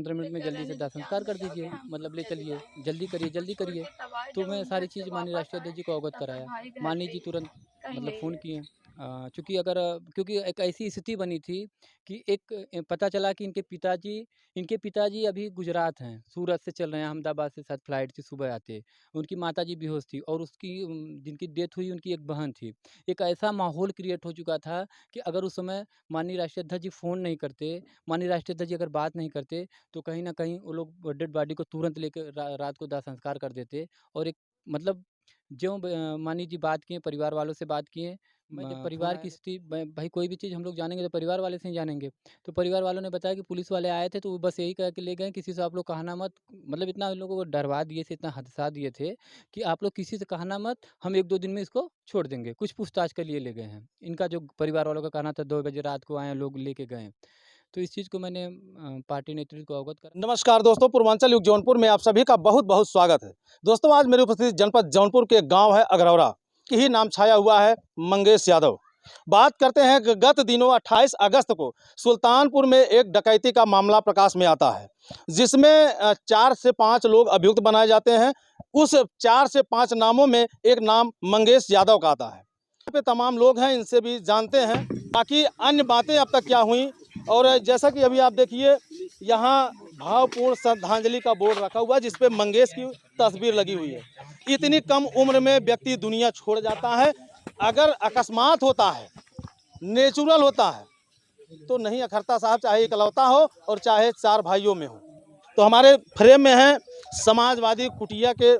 10-15 minute में जल्दी से दाह संस्कार कर दीजिए, मतलब ले चलिए, जल्दी करिए। तो मैं सारी चीज़ माननीय राष्ट्रीय अध्यक्ष जी को अवगत कराया। माननीय जी तुरंत मतलब फ़ोन किए। क्योंकि एक ऐसी स्थिति बनी थी कि पता चला कि इनके पिताजी अभी गुजरात हैं, सूरत से चल रहे हैं, अहमदाबाद से शायद फ्लाइट से सुबह आते। उनकी माताजी बेहोश थी और जिनकी डेथ हुई उनकी एक बहन थी। एक ऐसा माहौल क्रिएट हो चुका था कि अगर उस समय माननीय राष्ट्रीय अध्यक्ष जी फ़ोन नहीं करते, माननीय राष्ट्रीय अध्यक्ष जी अगर बात नहीं करते, तो कहीं न कहीं वो लोग डेड बॉडी को तुरंत लेके रात को दाह संस्कार कर देते। और एक मतलब माननीय जी बात किए, परिवार वालों से बात किए। मैं जब परिवार की स्थिति भाई कोई भी चीज़ हम लोग जानेंगे तो परिवार वाले से ही जानेंगे। तो परिवार वालों ने बताया कि पुलिस वाले आए थे तो वो बस यही कह के ले गए, किसी से आप लोग कहना मत। मतलब इतना उन लोगों को डरवा दिए थे, इतना हदसा दिए थे कि आप लोग किसी से कहना मत, हम 1-2 दिन में इसको छोड़ देंगे। कुछ पूछताछ के लिए ले गए हैं। इनका जो परिवार वालों का कहना था 2 बजे रात को आए हैं, लोग लेके गए। तो इस चीज़ को मैंने पार्टी नेतृत्व को अवगत करा। नमस्कार दोस्तों, पूर्वांचल युग जौनपुर में आप सभी का बहुत बहुत स्वागत है। दोस्तों, आज मेरी उपस्थिति जनपद जौनपुर के गांव है अगरौरा की ही नाम छाया हुआ है मंगेश यादव। बात करते हैं कि गत दिनों 28 अगस्त को सुल्तानपुर में एक डकैती का मामला प्रकाश में आता है, जिसमें 4 से 5 लोग अभियुक्त बनाए जाते हैं। उस 4 से 5 नामों में एक नाम मंगेश यादव का आता है। यहाँ पे तमाम लोग हैं, इनसे भी जानते हैं बाकी अन्य बातें अब तक क्या हुई। और जैसा कि अभी आप देखिए, यहाँ भावपूर्ण श्रद्धांजलि का बोर्ड रखा हुआ है जिस पे मंगेश की तस्वीर लगी हुई है। इतनी कम उम्र में व्यक्ति दुनिया छोड़ जाता है। अगर अकस्मात होता है, नेचुरल होता है, तो नहीं अखरता साहब, चाहे इकलौता हो और चाहे 4 भाइयों में हो। तो हमारे फ्रेम में हैं समाजवादी कुटिया के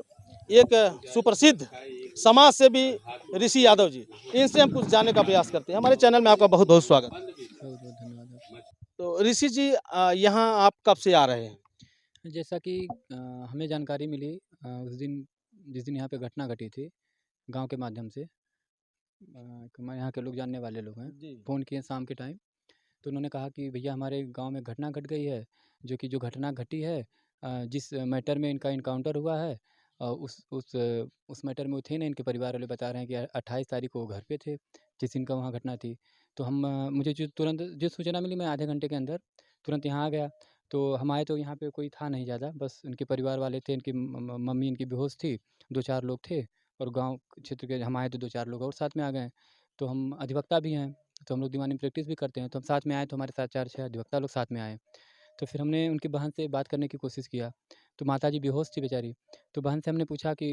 एक सुप्रसिद्ध समाज सेवी ऋषि यादव जी। इनसे हम कुछ जानने का प्रयास करते हैं। हमारे चैनल में आपका बहुत बहुत स्वागत। बहुत-बहुत धन्यवाद। तो ऋषि जी, यहाँ आप कब से आ रहे हैं? जैसा कि हमें जानकारी मिली जिस दिन यहाँ पे घटना घटी थी, गाँव के माध्यम से, हमारे यहाँ के लोग जानने वाले लोग हैं, जी। फ़ोन किए शाम के टाइम। तो उन्होंने कहा कि भैया हमारे गांव में घटना घट गई है, जो घटना घटी है, जिस मैटर में इनका इनकाउंटर हुआ है, उस मैटर में वो थे ना, इनके परिवार वाले बता रहे हैं कि 28 तारीख को वो घर पे थे जिस दिन का वहाँ घटना थी। तो मुझे जो सूचना मिली, मैं आधे घंटे के अंदर तुरंत यहाँ आ गया। तो हम आए तो यहाँ पे कोई था नहीं ज़्यादा, बस इनके परिवार वाले थे, इनकी मम्मी इनकी बेहोश थी, 2-4 लोग थे और गाँव क्षेत्र के हम आए तो 2-4 लोग और साथ में आ गए। तो हम अधिवक्ता भी हैं, तो हम लोग दीवानी प्रैक्टिस भी करते हैं, तो हम साथ में आए, तो हमारे साथ 4-6 अधिवक्ता लोग साथ में आए। तो फिर हमने उनकी बहन से बात करने की कोशिश किया, तो माताजी बेहोश थी बेचारी। तो बहन से हमने पूछा कि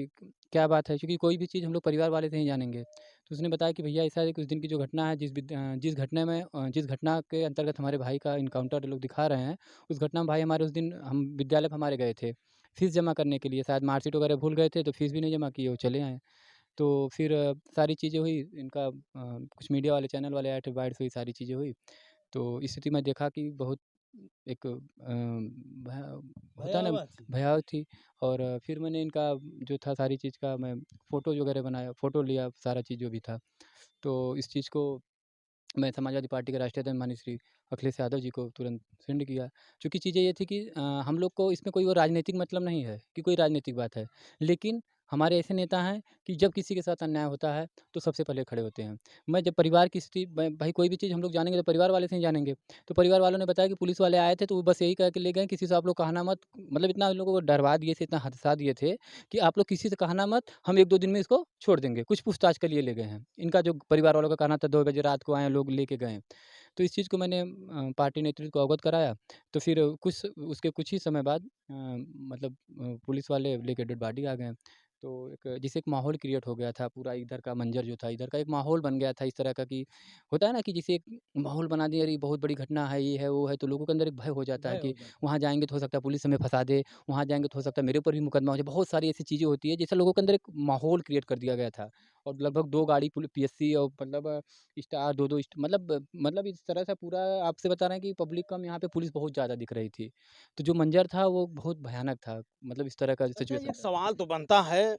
क्या बात है? क्योंकि कोई भी चीज़ हम लोग परिवार वाले से ही जानेंगे। तो उसने बताया कि भैया ऐसा है कि उस दिन की जो घटना है, जिस घटना के अंतर्गत हमारे भाई का इनकाउंटर लोग दिखा रहे हैं, उस घटना में भाई हमारे उस दिन हम विद्यालय पे हमारे गए थे, फ़ीस जमा करने के लिए। शायद मार्कशीट वगैरह भूल गए थे, तो फ़ीस भी नहीं जमा किए, वो चले आए। तो फिर सारी चीज़ें हुई, कुछ मीडिया वाले चैनल वाले आए थे, बाइट हुई, सारी चीज़ें हुई। तो इस स्थिति में देखा कि बहुत एक भया होता है ना, भयावह थी। भयावह थी। और फिर मैंने इनका जो था सारी चीज़ का मैं फ़ोटो वगैरह बनाया, फ़ोटो लिया, सारा चीज़ जो भी था। तो इस चीज़ को मैं समाजवादी पार्टी के राष्ट्रीय अध्यक्ष माननीय श्री अखिलेश यादव जी को तुरंत सेंड किया। क्योंकि चीज़ें ये थी कि हम लोग को इसमें कोई वो राजनीतिक मतलब नहीं है कि कोई राजनीतिक बात है। लेकिन हमारे ऐसे नेता हैं कि जब किसी के साथ अन्याय होता है, तो सबसे पहले खड़े होते हैं। मैं जब परिवार की स्थिति भाई कोई भी चीज़ हम लोग जानेंगे तो परिवार वाले से ही जानेंगे। तो परिवार वालों ने बताया कि पुलिस वाले आए थे तो वो बस यही कह के ले गए, किसी से आप लोग कहना मत। मतलब इतना उन लोगों को डरवा दिए थे, इतना हदसा दिए थे कि आप लोग किसी से कहना मत, हम 1-2 दिन में इसको छोड़ देंगे। कुछ पूछताछ के लिए ले गए हैं। इनका जो परिवार वालों का कहना था 2 बजे रात को आए हैं, लोग लेके गए। तो इस चीज़ को मैंने पार्टी नेतृत्व को अवगत कराया। तो फिर कुछ ही समय बाद पुलिस वाले लेके डेड बॉडी आ गए। तो एक माहौल क्रिएट हो गया था, पूरा इधर का मंज़र जो था, इधर का एक माहौल बन गया था इस तरह का कि होता है ना कि जैसे एक माहौल बना दिया, अरे बहुत बड़ी घटना है, ये है, वो है, तो लोगों के अंदर एक भय हो जाता है भय हो कि जाता वहाँ जाएँगे तो हो सकता है पुलिस हमें फँसा दे, वहाँ जाएँगे तो हो सकता है मेरे ऊपर भी मुकदमा हो जाए। बहुत सारी ऐसी चीज़ें होती है, जैसे लोगों के अंदर एक माहौल क्रिएट कर दिया गया था। और लगभग 2 गाड़ी पीएससी और स्टार 2-2 इस तरह से पूरा आपसे बता रहे हैं कि पब्लिक कम, यहाँ पे पुलिस बहुत ज़्यादा दिख रही थी। तो जो मंज़र था वो बहुत भयानक था, मतलब इस तरह का अच्छा, सिचुएशन ये था। सवाल तो बनता है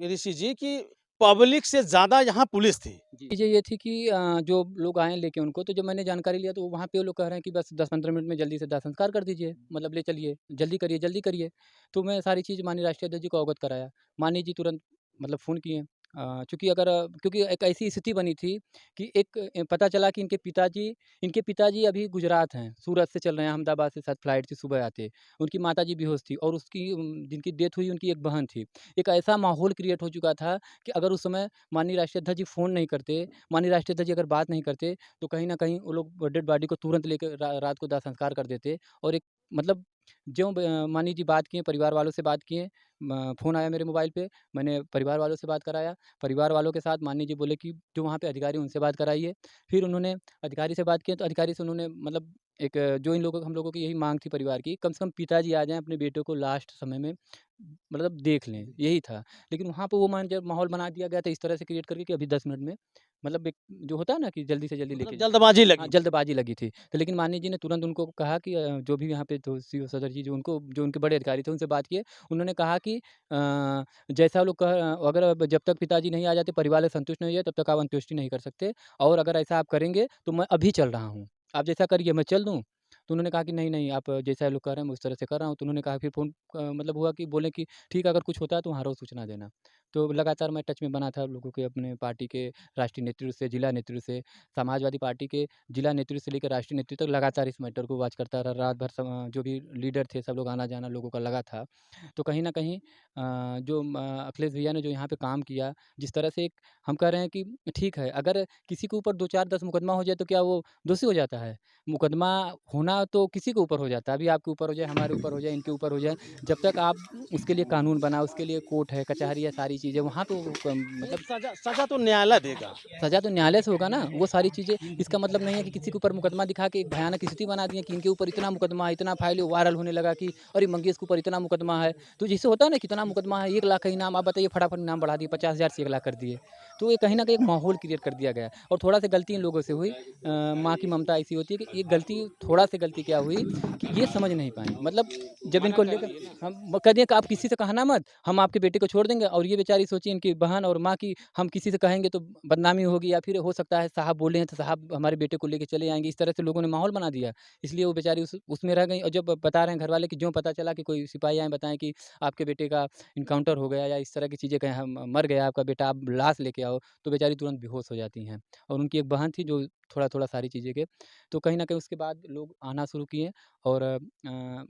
ऋषि जी कि पब्लिक से ज़्यादा यहाँ पुलिस थी। चीज़ें ये थी कि जो लोग आए लेके उनको, तो जब मैंने जानकारी लिया तो वहाँ पे वो लोग कह रहे हैं कि बस 10-15 मिनट में जल्दी से दाह संस्कार कर दीजिए, मतलब ले चलिए, जल्दी करिए। तो मैं सारी चीज़ माननीय राष्ट्रीय अध्यक्ष जी को अवगत कराया। माननीय जी तुरंत मतलब फ़ोन किए, चूँकि क्योंकि एक ऐसी स्थिति बनी थी कि पता चला कि इनके पिताजी अभी गुजरात हैं, सूरत से चल रहे हैं, अहमदाबाद से शायद फ्लाइट थी, सुबह आते। उनकी माताजी बेहोश थी और जिनकी डेथ हुई, उनकी एक बहन थी। एक ऐसा माहौल क्रिएट हो चुका था कि अगर उस समय माननीय राष्ट्रीय अध्यक्ष जी फ़ोन नहीं करते, माननीय राष्ट्रीय अध्यक्ष जी अगर बात नहीं करते, तो कहीं न कहीं वो लोग डेड बॉडी को तुरंत लेके रात को दाह संस्कार कर देते और एक मतलब मानी जी बात किए, परिवार वालों से बात किए, फ़ोन आया मेरे मोबाइल पे, मैंने परिवार वालों से बात कराया। परिवार वालों के साथ माननीय जी बोले कि जो वहाँ पे अधिकारी उनसे बात कराइए। फिर उन्होंने अधिकारी से बात की तो अधिकारी से उन्होंने मतलब जो हम लोगों की यही माँग थी परिवार की, कम से कम पिताजी आ जाएँ अपने बेटे को लास्ट समय में मतलब देख लें, यही था। लेकिन वहाँ पे वो जब माहौल बना दिया गया था इस तरह से क्रिएट करके कि अभी 10 मिनट में मतलब एक जो होता है ना कि जल्दी से जल्दी लेके मतलब जाएँ। जल्दबाजी हाँ, लगी। जल्दबाज़ी लगी थी। तो लेकिन माननीय जी ने तुरंत उनको कहा कि जो भी यहाँ पे तो सीओ सदर जी जो उनके बड़े अधिकारी थे उनसे बात किए। उन्होंने कहा कि जैसा वो लोग अगर अब जब तक पिताजी नहीं आ जाते, परिवार वाले संतुष्ट नहीं हो जाए, तब तक आप अंत्येष्टि नहीं कर सकते और अगर ऐसा आप करेंगे, तो मैं अभी चल रहा हूँ। आप जैसा करिए, मैं चल दूँ? तो उन्होंने कहा कि नहीं, नहीं, आप जैसा ये लोग कह रहे हैं, मैं उस तरह से कर रहा हूँ। तो उन्होंने कहा फिर फ़ोन मतलब हुआ कि बोले कि ठीक है, अगर कुछ होता है तो वहाँ रहो, सूचना देना। तो लगातार मैं टच में बना था लोगों के, अपने पार्टी के राष्ट्रीय नेतृत्व से, जिला नेतृत्व से, समाजवादी पार्टी के जिला नेतृत्व से लेकर राष्ट्रीय नेतृत्व तक लगातार इस मैटर को वॉच करता रहा। रात भर जो भी लीडर थे, सब लोग आना-जाना लोगों का लगा था। तो कहीं न कहीं अखिलेश भैया ने जो यहाँ पे काम किया, जिस तरह से एक हम कह रहे हैं कि ठीक है, अगर किसी के ऊपर 2, 4, 10 मुकदमा हो जाए तो क्या वो दोषी हो जाता है? मुकदमा होना तो किसी के ऊपर हो जाता है, अभी आपके ऊपर हो जाए, हमारे ऊपर हो जाए, इनके ऊपर हो जाए, जब तक आप उसके लिए कानून बना, उसके लिए कोर्ट है, कचहरी है, सारी चीज़ें वहाँ पे वो क नहीं, मतलब सज़ा सज़ा तो न्यायालय देगा। सज़ा तो न्यायालय से होगा ना, वो सारी चीज़ें। इसका मतलब नहीं है कि किसी के ऊपर मुकदमा दिखा के एक भयानक स्थिति बना दिए कि इनके ऊपर इतना मुकदमा है, इतना फाइल वायरल होने लगा कि अरे! मंगेश के ऊपर इतना मुकदमा है। तो जैसे होता है ना कितना मुकदमा है, 1 लाख का इनाम, आप बताइए फटाफट इनाम बढ़ा दिए, 50,000 से 1 लाख कर दिए। तो ये कहीं न कहीं एक माहौल क्रिएट कर दिया गया और थोड़ा-सा गलती इन लोगों से हुई। माँ की ममता ऐसी होती है कि ये गलती थोड़ा-सा गलती क्या हुई कि ये समझ नहीं पाईं। मतलब जब इनको लेकर हम कह दिए कि आप किसी से कहना मत, हम आपके बेटे को छोड़ देंगे और ये बेचारी सोचिए इनकी बहन और माँ की हम किसी से कहेंगे तो बदनामी होगी या फिर हो सकता है साहब बोले हैं तो साहब हमारे बेटे को लेके चले आएँगे, इस तरह से लोगों ने माहौल बना दिया। इसलिए वो बेचारी उसमें रह गईं और जब बता रहे हैं घरवाले कि ज्यों पता चला कि कोई सिपाही आए बताएँ कि आपके बेटे का एनकाउंटर हो गया या इस तरह की चीज़ें कहें हम मर गया आपका बेटा, आप लाश लेके आओ, तो बेचारी तुरंत बेहोश हो जाती हैं। और उनकी एक बहन थी जो थोड़ा-थोड़ा सारी चीज़ें के तो कहीं न कहीं उसके बाद लोग आना शुरू किए और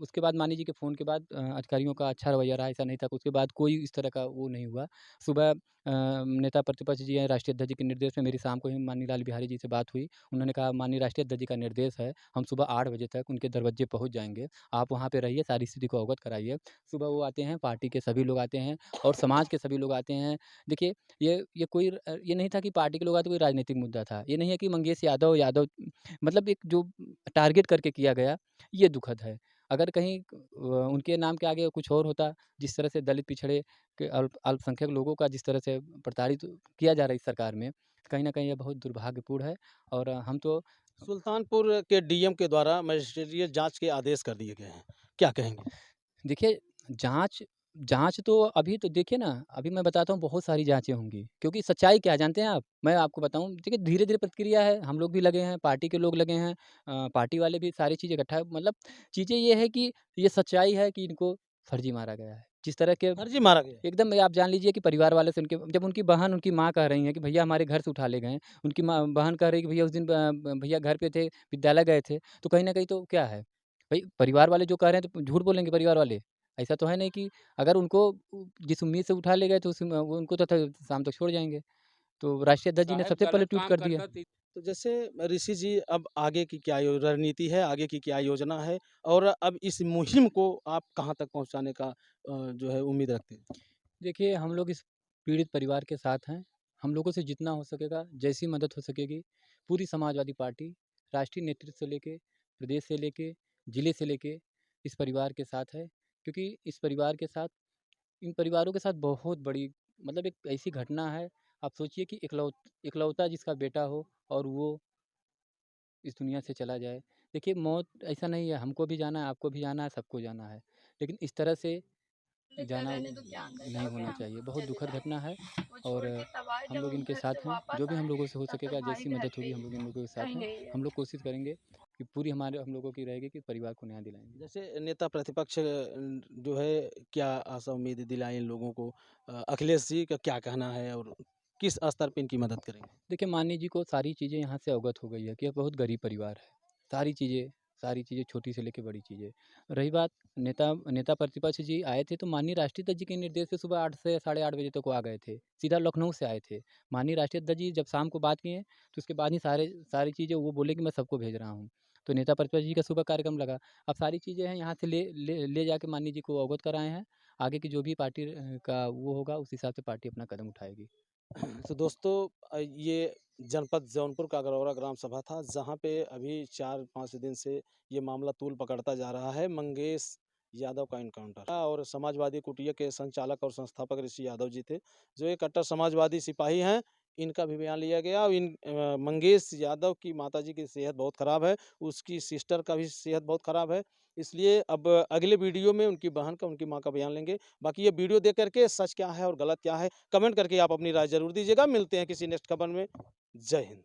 उसके बाद मानी जी के फ़ोन के बाद अधिकारियों का अच्छा रवैया रहा, ऐसा नहीं था कि उसके बाद कोई इस तरह का वो नहीं हुआ। सुबह नेता प्रतिपक्ष जी हैं, राष्ट्रीय अध्यक्ष जी के निर्देश में मेरी शाम को ही माननीय लाल बिहारी जी से बात हुई। उन्होंने कहा माननीय राष्ट्रीय अध्यक्ष जी का निर्देश है, हम सुबह 8 बजे तक उनके दरवाजे पहुँच जाएँगे। आप वहाँ पे रहिए, सारी स्थिति को अवगत कराइए। सुबह वो आते हैं, पार्टी के सभी लोग आते हैं और समाज के सभी लोग आते हैं। देखिए, ये नहीं था कि पार्टी के लोग आते, कोई राजनीतिक मुद्दा था। ये नहीं है कि मंगेश यादव मतलब एक जो टारगेट करके किया गया, ये दुखद है। अगर कहीं उनके नाम के आगे कुछ और होता, जिस तरह से दलित पिछड़े के अल्पसंख्यक लोगों का जिस तरह से प्रताड़ित किया जा रहा है इस सरकार में, कहीं न कहीं ये बहुत दुर्भाग्यपूर्ण है और हम तो सुल्तानपुर के डीएम के द्वारा मजिस्ट्रेटिव जाँच के आदेश कर दिए गए हैं। क्या कहेंगे? देखिए, जाँच जाँच तो अभी तो देखिए ना, अभी मैं बताता हूँ बहुत सारी जाँचें होंगी, क्योंकि सच्चाई क्या है जानते हैं आप? मैं आपको बताऊँ, देखिए धीरे-धीरे प्रक्रिया है, हम लोग भी लगे हैं, पार्टी के लोग लगे हैं, पार्टी वाले भी सारी चीज़ इकट्ठा मतलब चीज़ें ये है कि ये सच्चाई है कि इनको फर्जी मारा गया है। जिस तरह के फर्जी मारा गया। एकदम आप जान लीजिए कि परिवार वाले से उनके जब उनकी बहन, उनकी माँ कह रही हैं कि भैया हमारे घर से उठा ले गए, उनकी माँ बहन कह रही है कि भैया उस दिन भैया घर पे थे, विद्यालय गए थे, तो कहीं न कहीं तो क्या है? भई परिवार वाले जो कह रहे हैं तो झूठ बोलेंगे परिवार वाले? ऐसा तो है नहीं कि अगर उनको जिस उम्मीद से उठा ले गए तो वो उनको तो शाम तक छोड़ जाएँगे। तो राष्ट्रीय अध्यक्ष जी ने सबसे पहले ट्वीट कर दिया। तो जैसे ऋषि जी अब आगे की क्या यो रणनीति है, आगे की क्या योजना है और अब इस मुहिम को आप कहाँ तक पहुँचाने का जो है उम्मीद रखते हैं? देखिए, हम लोग इस पीड़ित परिवार के साथ हैं। हम लोगों से जितना हो सकेगा, जैसी मदद हो सकेगी, पूरी समाजवादी पार्टी, राष्ट्रीय नेतृत्व से लेके, प्रदेश से लेके, जिले से लेके, इस परिवार के साथ है। क्योंकि इस परिवार के साथ इन परिवारों के साथ बहुत बड़ी मतलब एक ऐसी घटना है, आप सोचिए कि इकलौता जिसका बेटा हो और वो इस दुनिया से चला जाए। देखिए, मौत ऐसा नहीं है, हमको भी जाना है, आपको भी जाना है, सबको जाना है। लेकिन इस तरह से जाना नहीं होना चाहिए। बहुत दुखद घटना है और हम लोग इनके साथ हैं। जो भी हम लोगों से हो सकेगा, जैसी मदद होगी हम लोग इन लोगों के साथ हैं। हम लोग कोशिश करेंगे कि पूरी हम लोगों की रहेगी कि परिवार को न्याय दिलाएँगे। जैसे नेता प्रतिपक्ष जो है क्या आशा उम्मीद दिलाई इन लोगों को? अखिलेश जी का क्या कहना है और किस स्तर पे इनकी मदद करेंगे? देखिए, मानिए जी को सारी चीज़ें यहाँ से अवगत हो गई है कि ये बहुत गरीब परिवार है। सारी चीज़ें छोटी से लेके बड़ी चीज़ें। रही बात नेता नेता प्रतिपक्ष जी आए थे तो माननीय राष्ट्रीय अध्यक्ष जी के निर्देश से सुबह 8 से साढ़े 8 बजे तक वो आ गए थे। सीधा लखनऊ से आए थे। माननीय राष्ट्रीय अध्यक्ष जी जब शाम को बात किए तो उसके बाद ही सारी चीज़ें वो बोले कि मैं सबको भेज रहा हूँ। तो नेता प्रतिपक्ष जी का सुबह कार्यक्रम लगा। अब सारी चीज़ें हैं यहाँ से ले जाके माननीय जी को अवगत कराए हैं। आगे की जो भी पार्टी का वो होगा उस हिसाब से पार्टी अपना कदम उठाएगी। तो दोस्तों ये जनपद जौनपुर का अगरौरा ग्राम सभा था जहाँ पे अभी 4-5 दिन से ये मामला तूल पकड़ता जा रहा है। मंगेश यादव का इनकाउंटर और समाजवादी कुटिया के संचालक और संस्थापक ऋषि यादव जी थे जो एक कट्टर समाजवादी सिपाही हैं। इनका भी बयान लिया गया और मंगेश यादव की माताजी की सेहत बहुत ख़राब है, उसकी सिस्टर का भी सेहत बहुत ख़राब है। इसलिए अब अगले वीडियो में उनकी बहन का, उनकी माँ का बयान लेंगे। बाकी ये वीडियो देख करके सच क्या है और गलत क्या है कमेंट करके आप अपनी राय ज़रूर दीजिएगा। मिलते हैं किसी नेक्स्ट खबर में। जय हिंद।